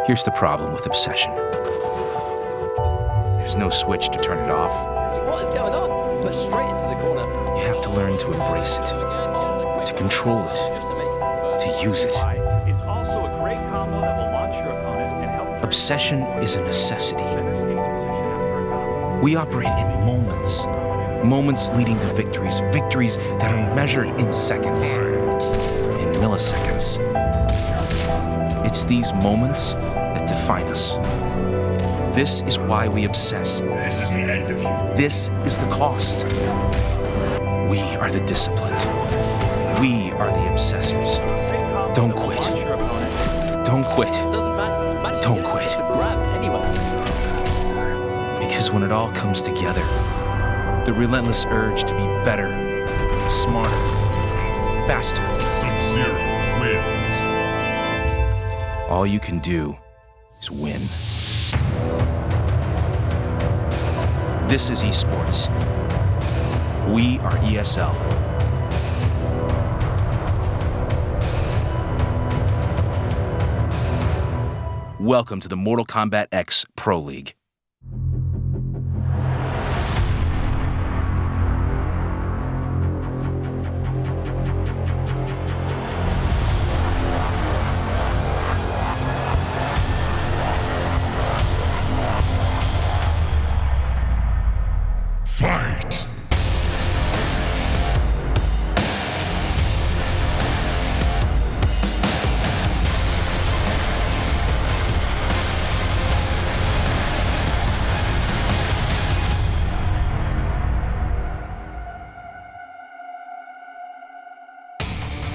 Here's the problem with obsession. There's no switch to turn it off. What is going on? Put straight into the corner. You have to learn to embrace it, to control it, to use it. It's also a great combo that will launch your opponent and help. Obsession is a necessity. We operate in moments. Moments leading to victories. Victories that are measured in seconds, in milliseconds. It's these moments that define us. This is why we obsess. This is the end of you. This is the cost. We are the disciplined. We are the obsessors. Don't quit. Don't quit. Don't quit. Because when it all comes together, the relentless urge to be better, smarter, faster. Sub-Zero wins. All you can do is win. This is esports. We are ESL. Welcome to the Mortal Kombat X Pro League. Fight!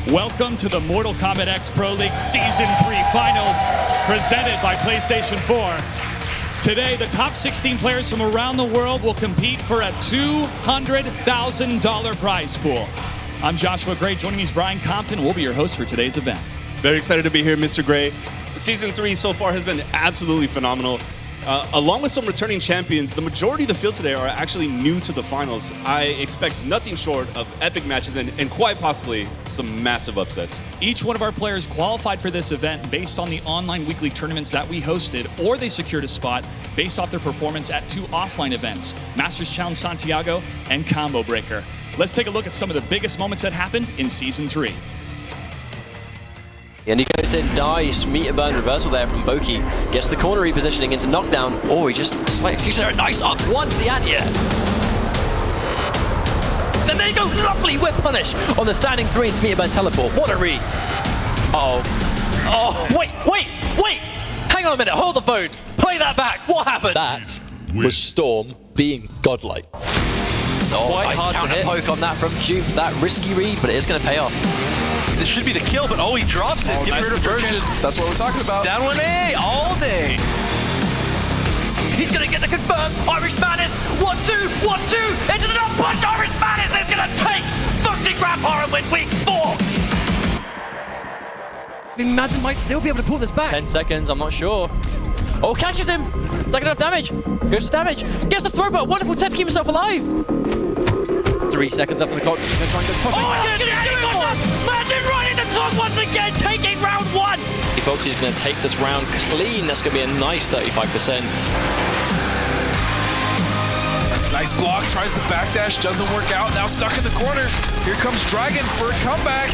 Welcome to the Mortal Kombat X Pro League Season 3 Finals, presented by PlayStation 4. Today, the top 16 players from around the world will compete for a $200,000 prize pool. I'm Joshua Gray. Joining me is Brian Compton. We'll be your host for today's event. Very excited to be here, Mr. Gray. Season 3 so far has been absolutely phenomenal. Along with some returning champions, the majority of the field today are actually new to the finals. I expect nothing short of epic matches and quite possibly some massive upsets. Each one of our players qualified for this event based on the online weekly tournaments that we hosted, or they secured a spot based off their performance at 2 offline events, Masters Challenge Santiago and Combo Breaker. Let's take a look at some of the biggest moments that happened in Season 3. And he goes in, nice meter burn reversal there from Boki. Gets the corner repositioning into knockdown. Oh, he just slight execution there. Nice up one to the anti-air. Then there you go, lovely whip punish on the standing 3 into meter burn teleport. What a read. Uh-oh. Oh, wait. Hang on a minute, hold the phone. Play that back. What happened? That was Storm being godlike. Oh, Quite nice hard to counter hit. poke on that from Jupe. That risky read, but it is going to pay off. This should be the kill, but he drops it. Oh, nice conversion. That's what we're talking about. Down 1A all day. He's going to get the confirm. Irish Madness. 1-2. Into the knock punch. Irish Madness is going to take Foxy Grandpa and win week 4. I mean, Madden might still be able to pull this back. 10 seconds, I'm not sure. Oh, catches him. Not enough damage. Goes to damage. Gets the throw, but wonderful attempt to keep himself alive. 3 seconds after the clock. He's going to try and go. Oh, Madden right in the clock once again, taking round 1. Foxy's going to take this round clean. That's going to be a nice 35%. Nice block, tries the backdash, doesn't work out. Now stuck in the corner. Here comes Dragon for a comeback.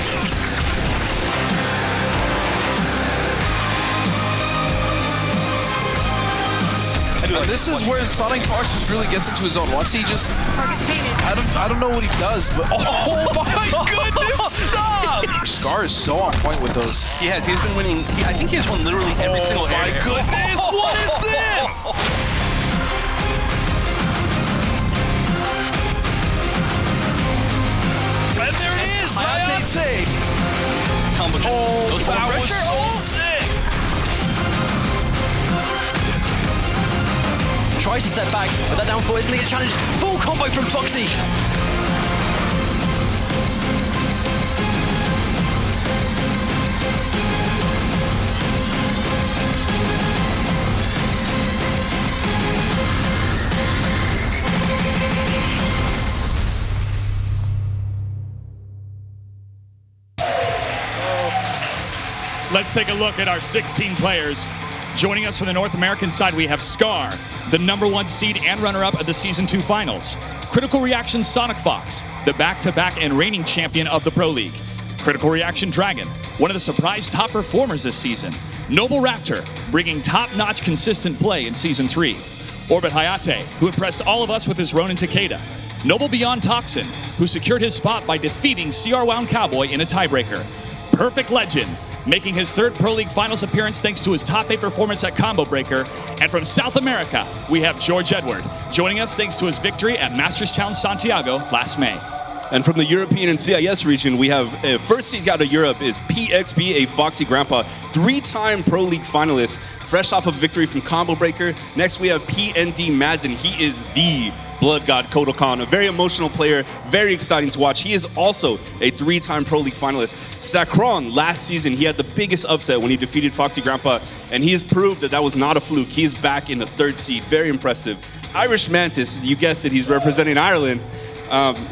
This is where Sonic Foxers really gets into his own. Once he just, I don't know what he does, but oh my goodness, stop! Scar is so on point with those. He has. He's been winning. I think he has won literally every single area. Oh my goodness, what is this? And there it is, high take. Oh, that was so sick. Tries to set back, but that down 4 is going to get challenged. Full combo from Foxy. Let's take a look at our 16 players. Joining us from the North American side, we have Scar, the #1 seed and runner-up of the Season 2 finals. Critical Reaction Sonic Fox, the back-to-back and reigning champion of the Pro League. Critical Reaction Dragon, one of the surprise top performers this season. Noble Raptor, bringing top-notch consistent play in Season 3. Orbit Hayate, who impressed all of us with his Ronin Takeda. Noble Beyond Toxin, who secured his spot by defeating CR Wound Cowboy in a tiebreaker. Perfect Legend, making his 3rd Pro League Finals appearance thanks to his top 8 performance at Combo Breaker. And from South America, we have George Edward, joining us thanks to his victory at Masters Challenge Santiago last May. And from the European and CIS region, we have first seed out of Europe is PXBA Foxy Grandpa, 3-time Pro League finalist, fresh off of victory from Combo Breaker. Next, we have PND Madsen. He is the Blood God Kodokan, a very emotional player, very exciting to watch. He is also a 3-time Pro League finalist. Sacron, last season, he had the biggest upset when he defeated Foxy Grandpa, and he has proved that that was not a fluke. He is back in the 3rd seed, very impressive. Irish Mantis, you guessed it, he's representing Ireland.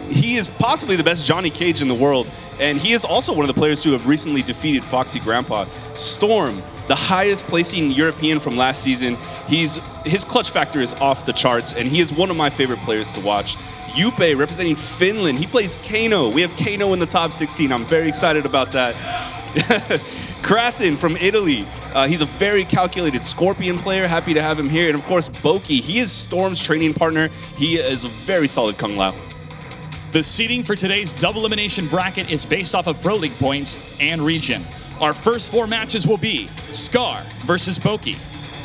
He is possibly the best Johnny Cage in the world, and he is also one of the players who have recently defeated Foxy Grandpa. Storm, the highest placing European from last season. His clutch factor is off the charts, and he is one of my favorite players to watch. Juppe, representing Finland, he plays Kano. We have Kano in the top 16. I'm very excited about that. Krathin from Italy. He's a very calculated Scorpion player. Happy to have him here. And of course, Boki. He is Storm's training partner. He is a very solid Kung Lao. The seeding for today's double elimination bracket is based off of Pro League points and region. Our first 4 matches will be Scar versus Boki,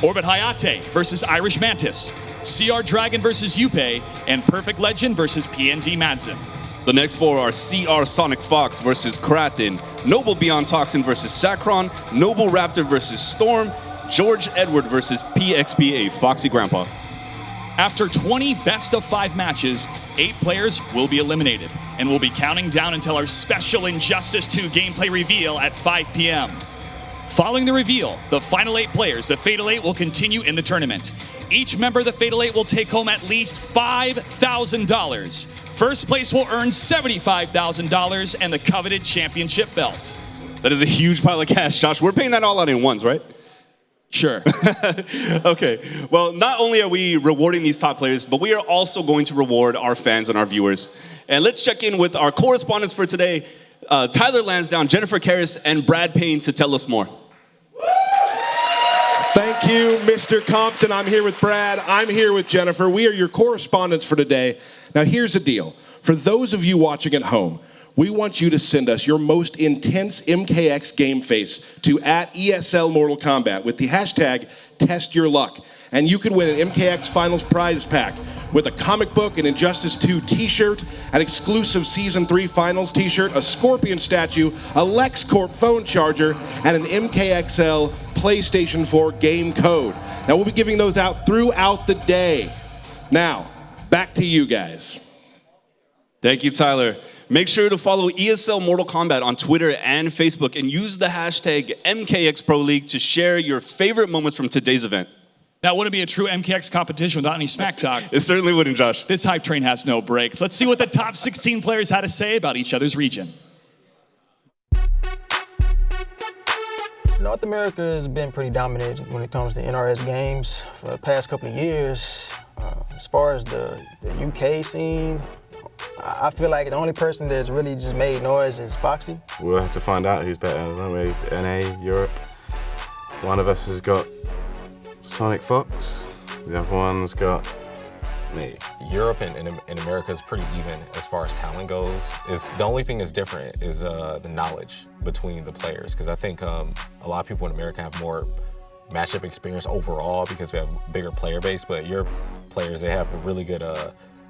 Orbit Hayate versus Irish Mantis, CR Dragon versus Juppe, and Perfect Legend versus PND Madsen. The next 4 are CR Sonic Fox versus Krathin, Noble Beyond Toxin versus Sacron, Noble Raptor versus Storm, George Edward versus PXBA Foxy Grandpa. After 20 best-of-5 matches, 8 players will be eliminated, and we'll be counting down until our special Injustice 2 gameplay reveal at 5 p.m. Following the reveal, the final 8 players, the Fatal 8, will continue in the tournament. Each member of the Fatal 8 will take home at least $5,000. First place will earn $75,000 and the coveted championship belt. That is a huge pile of cash, Josh. We're paying that all out in ones, right? Sure. Okay. Well, not only are we rewarding these top players, but we are also going to reward our fans and our viewers. And let's check in with our correspondents for today, Tyler Lansdowne, Jennifer Karras, and Brad Payne to tell us more. Thank you, Mr. Compton. I'm here with Brad. I'm here with Jennifer. We are your correspondents for today. Now, here's the deal. For those of you watching at home, we want you to send us your most intense MKX game face to @ESL Mortal Kombat with the hashtag #TestYourLuck. And you could win an MKX Finals prize pack with a comic book, an Injustice 2 t-shirt, an exclusive Season 3 Finals t-shirt, a Scorpion statue, a LexCorp phone charger, and an MKXL PlayStation 4 game code. Now, we'll be giving those out throughout the day. Now, back to you guys. Thank you, Tyler. Make sure to follow ESL Mortal Kombat on Twitter and Facebook and use the hashtag MKXProLeague to share your favorite moments from today's event. That wouldn't be a true MKX competition without any smack talk. It certainly wouldn't, Josh. This hype train has no brakes. Let's see what the top 16 players had to say about each other's region. North America has been pretty dominant when it comes to NRS games for the past couple of years. As far as the UK scene, I feel like the only person that's really just made noise is Foxy. We'll have to find out who's better, won't we? NA, Europe. One of us has got Sonic Fox, the other one's got me. Europe and America is pretty even as far as talent goes. The only thing that's different is the knowledge between the players, because I think a lot of people in America have more matchup experience overall because we have a bigger player base, but your players, they have a really good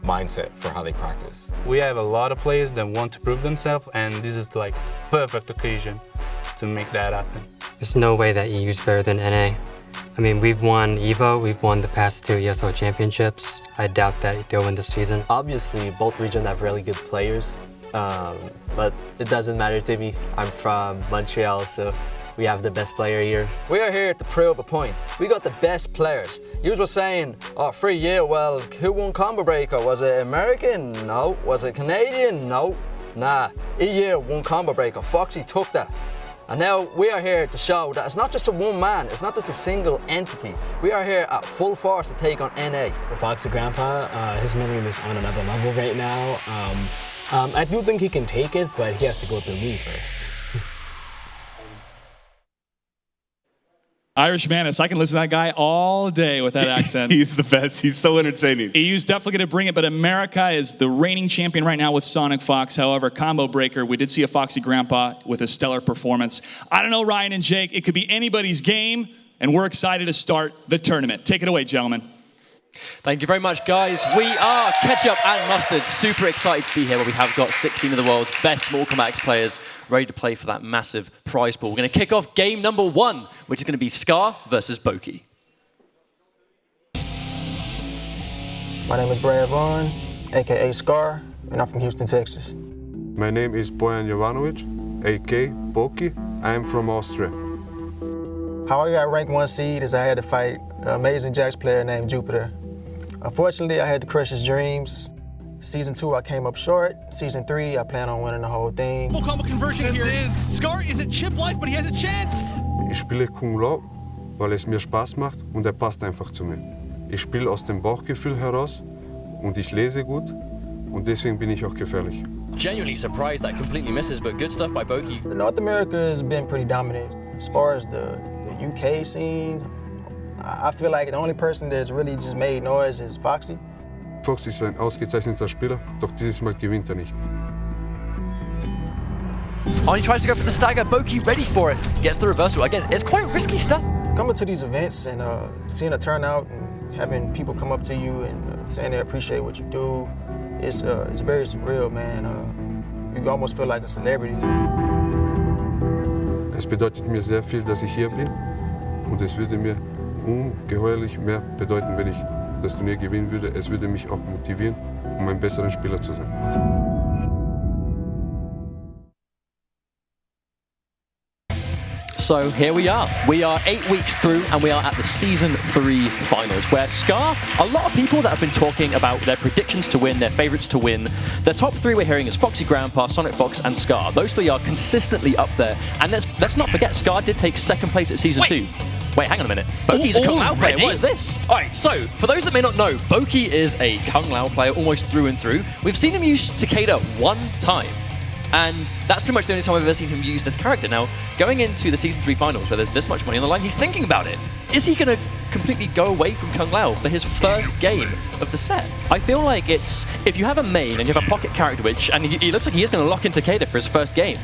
mindset for how they practice. We have a lot of players that want to prove themselves, and this is like perfect occasion to make that happen. There's no way that EU's better than NA. I mean, we've won EVO, we've won the past 2 ESL championships. I doubt that they'll win this season. Obviously, both regions have really good players, but it doesn't matter to me. I'm from Montreal, so we have the best player here. We are here to prove a point. We got the best players. You were saying, oh, 3 year, well, who won Combo Breaker? Was it American? No. Was it Canadian? No. Nah, EU won Combo Breaker. Foxy took that. And now we are here to show that it's not just a one man, it's not just a single entity. We are here at full force to take on NA. Foxy Grandpa, his minion is on another level right now. I do think he can take it, but he has to go through me first. Irish Manus, I can listen to that guy all day with that accent. He's the best. He's so entertaining. EU's definitely going to bring it, but America is the reigning champion right now with Sonic Fox. However, Combo Breaker, we did see a Foxy Grandpa with a stellar performance. I don't know, Ryan and Jake, it could be anybody's game, and we're excited to start the tournament. Take it away, gentlemen. Thank you very much, guys. We are Ketchup and Mustard. Super excited to be here where we have got 16 of the world's best Mortal Kombat X players ready to play for that massive prize pool. We're going to kick off game number 1, which is going to be Scar versus Boki. My name is Brad Vaughn, aka Scar, and I'm from Houston, Texas. My name is Bojan Jovanovic, aka Boki. I am from Austria. How I got ranked 1 seed is I had to fight an amazing Jax player named Jupiter. Unfortunately, I had to crush his dreams. Season 2, I came up short. Season 3, I plan on winning the whole thing. Full combo conversion here. Scar is at chip life, but he has a chance. Ich spiele Kung Lao, weil es mir Spaß macht und passt einfach zu mir. Ich spiele aus dem Bauchgefühl heraus und ich lese gut und deswegen bin ich auch gefährlich. Genuinely surprised that completely misses, but good stuff by Boki. North America has been pretty dominant. As far as the UK scene, I feel like the only person that's really just made noise is Foxy. Fox ist ein ausgezeichneter Spieler, doch dieses Mal gewinnt er nicht. Oh, he tries to go for the stagger. Boki ready for it. Gets the reversal. Again, it's quite risky stuff. Coming to these events and seeing a turnout and having people come up to you and saying they appreciate what you do, it's very surreal, man. You almost feel like a celebrity. Es bedeutet mir sehr viel, dass ich hier bin und es würde mir ungeheuerlich mehr bedeuten, wenn ich das Turnier gewinnen würde. Es würde mich auch motivieren, ein besserer Spieler zu sein. So here we are. We are 8 weeks through and we are at the Season 3 finals where Scar, a lot of people that have been talking about their predictions to win, their favorites to win, the top 3 we're hearing is Foxy Grandpa, Sonic Fox and Scar. Those 3 are consistently up there. And let's not forget, Scar did take 2nd place at Season 2. Wait, hang on a minute. Boki's a Kung Lao player. What is this? All right, so for those that may not know, Boki is a Kung Lao player almost through and through. We've seen him use Takeda 1 time. And that's pretty much the only time I've ever seen him use this character. Now, going into the Season 3 finals where there's this much money on the line, he's thinking about it. Is he going to completely go away from Kung Lao for his first game of the set? I feel like it's, if you have a main and you have a pocket character, which, and he looks like he is going to lock in Takeda for his first game,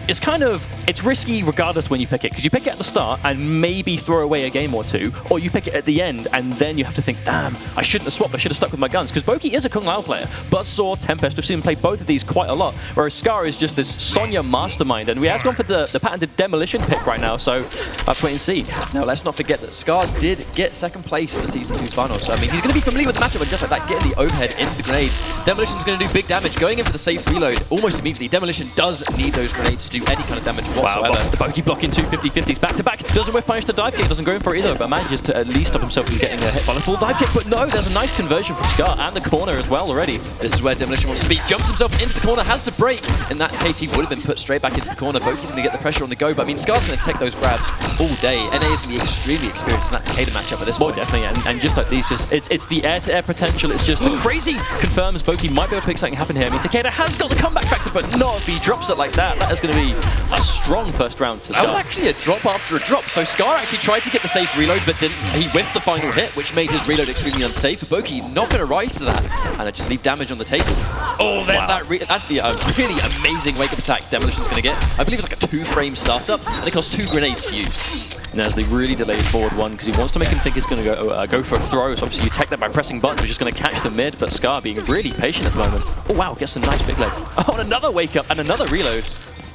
it's kind of, it's risky regardless when you pick it, because you pick it at the start and maybe throw away a game or 2, or you pick it at the end and then you have to think, damn, I shouldn't have swapped, I should have stuck with my guns, because Boki is a Kung Lao player. Buzzsaw, Tempest, we've seen him play both of these quite a lot, whereas Scar is just this Sonya mastermind, and we has gone for the patented Demolition pick right now, so let's wait and see. Now, let's not forget that Scar did get 2nd place in the Season 2 finals, so I mean, he's going to be familiar with the matchup, and just like that, getting the overhead into the grenade. Demolition's going to do big damage, going in for the safe reload almost immediately. Demolition does need those grenades to do any kind of damage whatsoever. Wow, the Boki blocking 2 50-50s back-to-back. Doesn't whiff punish the dive kick, doesn't go in for it either, but manages to at least stop himself from getting a hit by the full dive kick. But no, there's a nice conversion from Scar and the corner as well already. This is where Demolition wants to be. Jumps himself into the corner, has to break. In that case, he would have been put straight back into the corner. Boki's going to get the pressure on the go, but I mean, Scar's going to take those grabs all day. NA is going to be extremely experienced in that Takeda matchup at this point. Definitely, and just like these, it's the air-to-air potential. It's just crazy. Confirms Boki might be able to pick something happen here. I mean, Takeda has got the comeback factor, but not if he drops it like that. That is going to be a strong first round to Scar. That was actually a drop after a drop. So Scar actually tried to get the safe reload, but didn't. He whiffed the final hit, which made his reload extremely unsafe. Boki not going to rise to that, and just leave damage on the table. Oh, there's that's the really amazing wake-up attack Demolition's going to get. I believe it's like a 2-frame startup, and it costs 2 grenades to use. And there's the really delayed forward one, because he wants to make him think he's going to go for a throw, so obviously you tech that by pressing buttons, we're just going to catch the mid, but Scar being really patient at the moment. Oh wow, gets a nice big leg. Oh, and another wake-up, and another reload.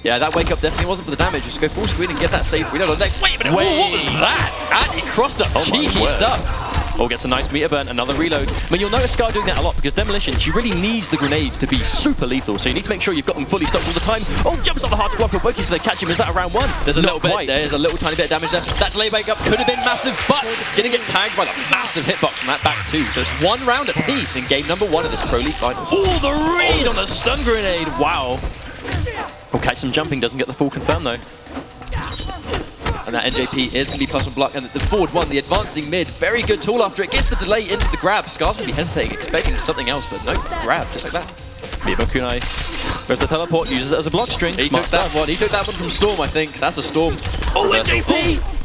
Yeah, that wake-up definitely wasn't for the damage. Just go full screen and get that safe reload on deck. Wait a minute, what was that? And he crossed up, cheeky stuff. Oh, gets a nice meter burn, another reload. I mean, you'll notice Scar doing that a lot because Demolition, she really needs the grenades to be super lethal, so you need to make sure you've got them fully stocked all the time. Oh, jumps off the hard to block, but Boki's going to catch him. Is that a round 1? There's a little bit, there's a little tiny bit of damage there. That delay wake up could have been massive, but going to get tagged by the massive hitbox from that back 2. So it's 1 round apiece in game number 1 of this Pro League Finals. Oh, the read on the stun grenade, wow. Will catch some jumping, doesn't get the full confirm though. And that NJP is going to be +1 block, and the forward one, the advancing mid, very good tool after it, gets the delay into the grab. Scar's going to be hesitating, expecting something else, but no, grab, just like that. Miba Kunai goes the teleport, uses it as a block string. He took that one. He took that one from Storm, I think. That's a Storm. Oh, NJP!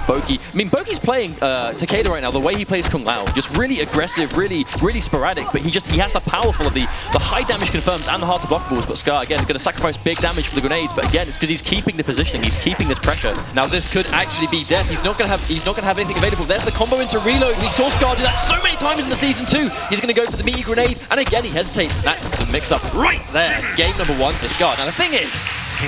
Boki. I mean, Boki's playing Takeda right now, the way he plays Kung Lao. Just really aggressive, really sporadic, but he has the powerful of the high damage confirms and the hard to blockables. But Scar, again, is going to sacrifice big damage for the grenades, but again, it's because he's keeping the positioning, he's keeping this pressure. Now, this could actually be death. He's not going to have anything available. There's the combo into reload. We saw Scar do that so many times in the Season 2. He's going to go for the meaty grenade, and again, he hesitates. That's the mix-up right there. Game number 1 to Scar. Now, the thing is,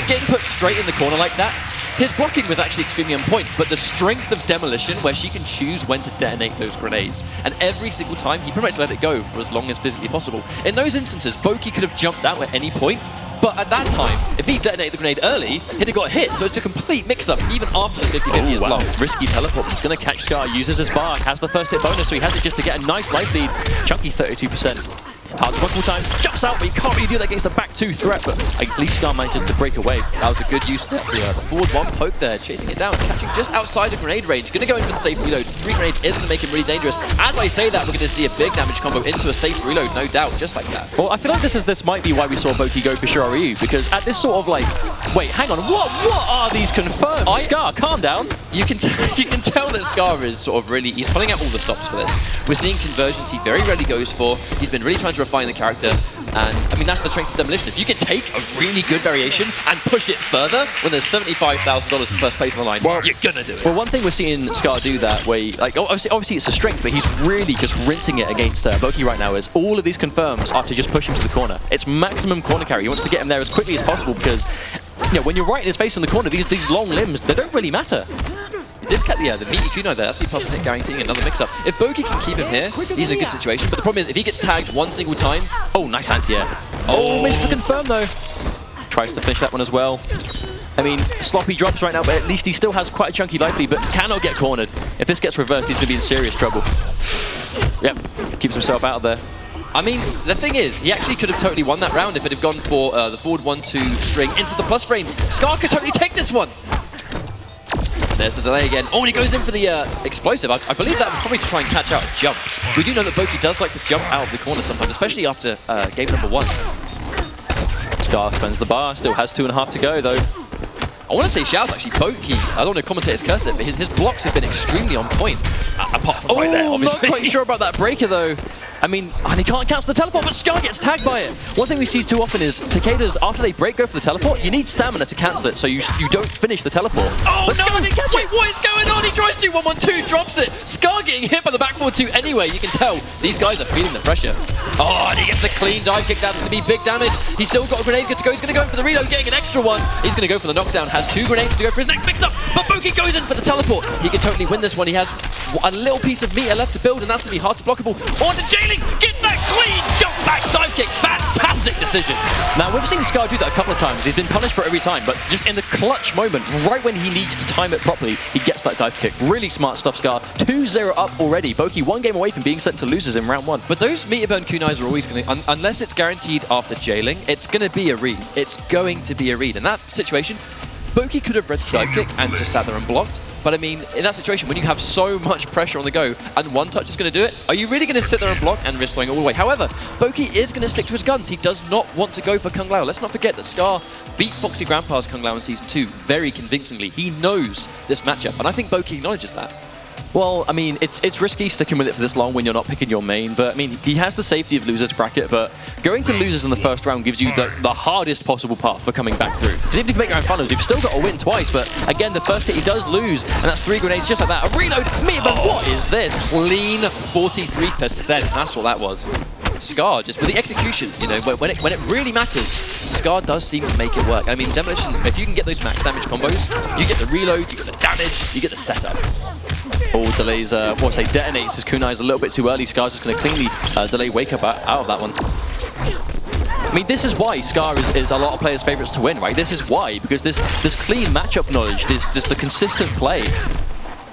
getting put straight in the corner like that, his blocking was actually extremely on point, but the strength of Demolition, where she can choose when to detonate those grenades, and every single time, he pretty much let it go for as long as physically possible. In those instances, Boki could have jumped out at any point, but at that time, if he detonated the grenade early, he'd have got hit, so it's a complete mix-up, even after the 50-50 is blocked. Risky teleport, he's going to catch Scar, uses his bar, has the first hit bonus, so he has it just to get a nice life lead. Chunky 32%. Hard blockable time, jumps out, but he can't really do that against the back 2 threat, but at least Scar manages to break away. That was a good use of the forward 1 poke there, chasing it down, catching just outside of grenade range. Going to go in for the safe reload. 3 grenades is going to make him really dangerous. As I say that, we're going to see a big damage combo into a safe reload, no doubt, just like that. Well, I feel like this might be why we saw Boki go for Shiryu, because at this sort of like, wait, hang on, what are these confirmed? Scar, calm down. You can tell that Scar is sort of really, he's pulling out all the stops for this. We're seeing conversions he very rarely goes for. He's been really trying to refine the character. And I mean, that's the strength of Demolition. If you can take a really good variation and push it further when there's $75,000 for first place on the line, you're gonna do it. Well, one thing we're seeing Scar do that way, like obviously it's a strength, but he's really just rinsing it against Boki right now. Is all of these confirms are to just push him to the corner. It's maximum corner carry. He wants to get him there as quickly as possible because, you know, when you're right in his face in the corner, these long limbs, they don't really matter. He did cut the meaty Kuno there. That's the +1 hit guaranteeing another mix-up. If Boki can keep him here, he's in a good situation. But the problem is, if he gets tagged one single time, oh, nice anti-air. Oh, missed the confirm though. Tries to finish that one as well. I mean, sloppy drops right now, but at least he still has quite a chunky life lead, but cannot get cornered. If this gets reversed, he's going to be in serious trouble. Yep, keeps himself out of there. I mean, the thing is, he actually could have totally won that round if it had gone for the forward 1-2 string into the plus frames. Scar could totally take this one. There's the delay again. Oh, and he goes in for the explosive. I believe that was probably to try and catch out a jump. We do know that Boki does like to jump out of the corner sometimes, especially after game number 1. Scar spends the bar, still has 2.5 to go though. I want to say shout out actually Boki. I don't want to commentator's curse it, but his blocks have been extremely on point. Apart from right there, obviously. Not quite sure about that breaker though. I mean, and he can't cancel the teleport, but Scar gets tagged by it. One thing we see too often is Takeda's, after they break, go for the teleport, you need stamina to cancel it, so you don't finish the teleport. Oh, but Scar didn't catch it. Wait, what is going on? He tries to 1-1-2, drops it. Scar getting hit by the back forward 2 anyway. You can tell these guys are feeling the pressure. Oh, and he gets a clean dive kick. That's going to be big damage. He's still got a grenade to go. He's going to go in for the reload, getting an extra one. He's going to go for the knockdown. Has 2 grenades to go for his next mix-up, but Boki goes in for the teleport. He can totally win this one. He has a little piece of meter left to build, and that's going to be hard to blockable. On to Jailing, get that clean jump back dive kick. Fantastic decision. Now, we've seen Scar do that a couple of times. He's been punished for it every time, but just in the clutch moment, right when he needs to time it properly, he gets that dive kick. Really smart stuff, Scar. 2-0 up already. Boki 1 game away from being sent to losers in round 1. But those meter burn kunais are always going to, unless it's guaranteed after jailing, it's going to be a read. It's going to be a read. In that situation, Boki could have read the dive kick and just sat there and blocked. But I mean, in that situation, when you have so much pressure on the go and one touch is going to do it, are you really going to sit there and block and risk throwing all the way? However, Boki is going to stick to his guns. He does not want to go for Kung Lao. Let's not forget that Scar beat Foxy Grandpa's Kung Lao in Season 2 very convincingly. He knows this matchup, and I think Boki acknowledges that. Well, I mean, it's risky sticking with it for this long when you're not picking your main, but I mean, he has the safety of losers bracket, but going to losers in the first round gives you the hardest possible path for coming back through. Because even if you make your own finals, you've still got to win twice, but again, the first hit he does lose, and that's 3 grenades just like that. A reload, but what is this? Clean 43%, that's what that was. Scar, just with the execution, you know, when it really matters, Scar does seem to make it work. I mean, Demolition, if you can get those max damage combos, you get the reload, you get the damage, you get the setup. Oh, delays, detonates his kunais a little bit too early. Scar's just going to cleanly delay wake up out of that one. I mean, this is why Scar is a lot of players' favorites to win, right? This is why, because this clean matchup knowledge, this the consistent play.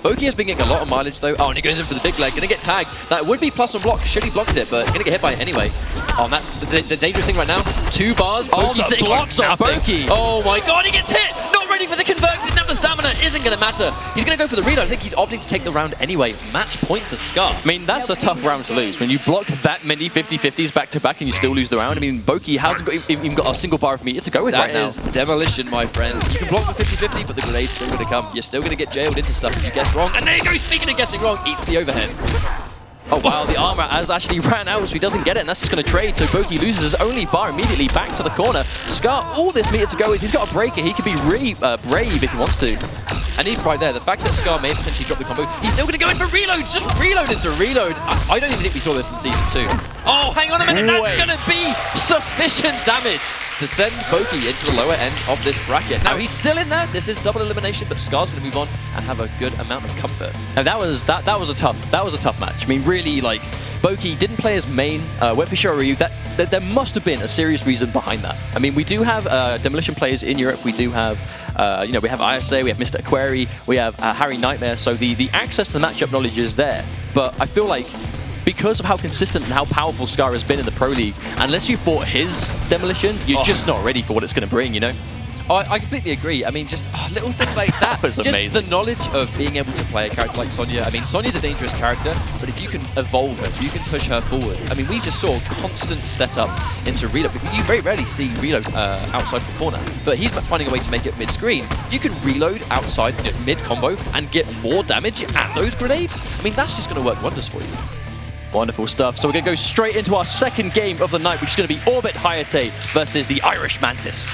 Boki has been getting a lot of mileage though. Oh, and he goes in for the big leg. Gonna get tagged. That would be plus on block. Should he blocked it, but gonna get hit by it anyway. Oh, and that's the dangerous thing right now. 2 bars. Boki sitting blocks on Boki. Oh my god, he gets hit. Not ready for the convert. Didn't have the stamina. Isn't gonna matter. He's gonna go for the reload. I think he's opting to take the round anyway. Match point for Scar. I mean, that's a tough round to lose. When you block that many 50-50s back to back and you still lose the round. I mean, Boki hasn't even got a single bar of meter to go with right now. That is demolition, my friend. You can block the 50-50, but the grenade's still gonna come. You're still gonna get jailed into stuff if you guess wrong. And there you go, speaking of guessing wrong, eats the overhead. Oh wow, the armor has actually ran out, so he doesn't get it, and that's just going to trade. So Boki loses his only bar immediately back to the corner. Scar, all this meter to go with. He's got a breaker. He could be really brave if he wants to. And even right there, the fact that Scar may potentially drop the combo, he's still going to go in for reloads. Just reload into reload. I don't even think we saw this in Season 2. Oh, hang on a minute. That's going to be sufficient damage to send Boki into the lower end of this bracket. Now, he's still in there. This is double elimination, but Scar's going to move on and have a good amount of comfort. Now, that was a tough match. I mean, really, like, Boki didn't play his main, went for Shoryu. There must have been a serious reason behind that. I mean, we do have Demolition players in Europe. We do have, we have ISA, we have Mr. Aquari, we have Harry Nightmare. So the access to the matchup knowledge is there. But I feel like because of how consistent and how powerful Scar has been in the Pro League, unless you fought his Demolition, you're just not ready for what it's going to bring, you know? Oh, I completely agree. I mean, just little things like that. was amazing. Just the knowledge of being able to play a character like Sonya. I mean, Sonya's a dangerous character, but if you can evolve her, if you can push her forward. I mean, we just saw constant setup into reload. You very rarely see reload outside the corner, but he's finding a way to make it mid-screen. If you can reload outside mid-combo and get more damage at those grenades, I mean, that's just going to work wonders for you. Wonderful stuff. So we're going to go straight into our second game of the night, which is going to be Orbit Hayate versus the Irish Mantis.